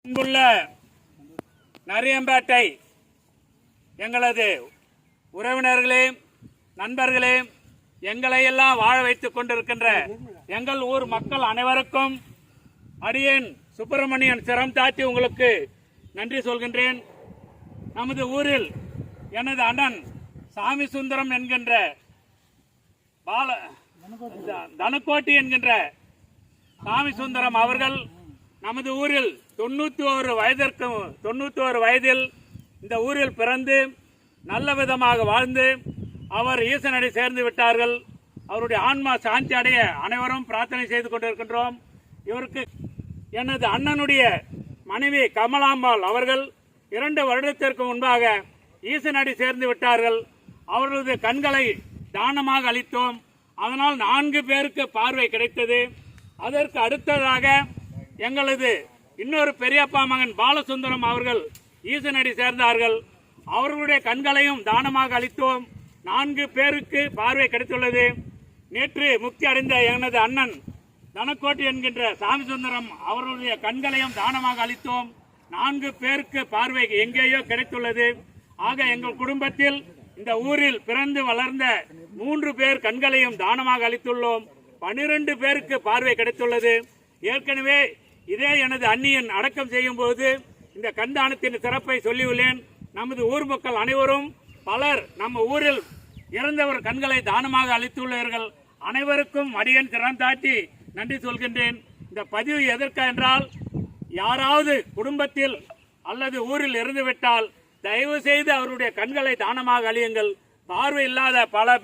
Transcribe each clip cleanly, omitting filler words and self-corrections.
அன்புள்ள நரியம்பேட்டை எங்களது உறவினர்களே, நண்பர்களே, எங்களையெல்லாம் வாழ வைத்துக் கொண்டிருக்கின்ற எங்கள் ஊர் மக்கள் அனைவருக்கும் அடியேன் சுப்பிரமணியன் சிரம் தாத்தி உங்களுக்கு நன்றி சொல்கின்றேன். நமது ஊரில் எனது அண்ணன் சாமி சுந்தரம் என்கின்ற தனுக்கோட்டி என்கின்ற சாமி சுந்தரம் அவர்கள் நமது ஊரில் 91 வயதில் இந்த ஊரில் பிறந்து நல்ல விதமாக வாழ்ந்து அவர் ஈசனடி சேர்ந்து விட்டார்கள். அவருடைய ஆன்மா சாந்தி அடைய அனைவரும் பிரார்த்தனை செய்து கொண்டிருக்கின்றோம். இவருக்கு எனது அண்ணனுடைய மனைவி கமலாம்பாள் அவர்கள் 2 வருடத்திற்கு முன்பாக ஈசனடி சேர்ந்து விட்டார்கள். அவர்களது கண்களை தானமாக அளித்தோம். அதனால் 4 பேருக்கு பார்வை கிடைத்தது. அதற்கு அடுத்ததாக எங்களது இன்னொரு பெரியப்பா மகன் பாலசுந்தரம் அவர்கள் ஈசனடி சேர்ந்தார்கள். அவர்களுடைய கண்களையும் தானமாக அளித்தோம். 4 பேருக்கு பார்வை கிடைத்துள்ளது. நேற்று முக்தி அடைந்த எனது அண்ணன் தனக்கோட்டி என்கின்ற சாமி சுந்தரம் அவர்களுடைய கண்களையும் தானமாக அளித்தோம். 4 பேருக்கு பார்வை எங்கேயோ கிடைத்துள்ளது. ஆக எங்கள் குடும்பத்தில் இந்த ஊரில் பிறந்து வளர்ந்த 3 பேர் கண்களையும் தானமாக அளித்துள்ளோம். 12 பேருக்கு பார்வை கிடைத்துள்ளது. ஏற்கனவே இதே எனது அண்ணியன் அடக்கம் செய்யும் போது இந்த கண்தானத்தின் சிறப்பை சொல்லியுள்ளேன். நமது ஊர் மக்கள் அனைவரும் பலர் நம்ம ஊரில் இறந்தவர் கண்களை தானமாக அளித்துள்ளார்கள். அனைவருக்கும் அடியேன் சிரம் தாட்டி நன்றி சொல்கின்றேன். இந்த பதிவு எதற்கா என்றால், யாராவது குடும்பத்தில் அல்லது ஊரில் இறந்துவிட்டால் தயவு செய்து அவருடைய கண்களை தானமாக அளியுங்கள். பார்வை இல்லாத பல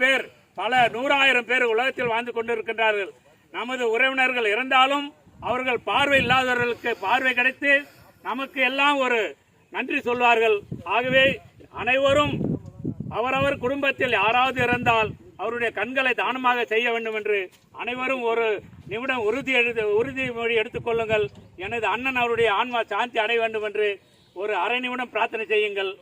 100,000 பேர் உலகத்தில் வாழ்ந்து கொண்டிருக்கின்றார்கள். நமது உறவினர்கள் இறந்தாலும் அவர்கள் பார்வை இல்லாதவர்களுக்கு பார்வை கிடைத்து நமக்கு எல்லாம் ஒரு நன்றி சொல்வார்கள். ஆகவே அனைவரும் அவரவர் குடும்பத்தில் யாராவது இறந்தால் அவருடைய கண்களை தானமாக செய்ய வேண்டும் என்று அனைவரும் ஒரு நிமிடம் உறுதிமொழி எடுத்துக் கொள்ளுங்கள். எனது அண்ணன் அவருடைய ஆன்மா சாந்தி அடைய வேண்டும் என்று ஒரு அரை நிமிடம் பிரார்த்தனை செய்யுங்கள்.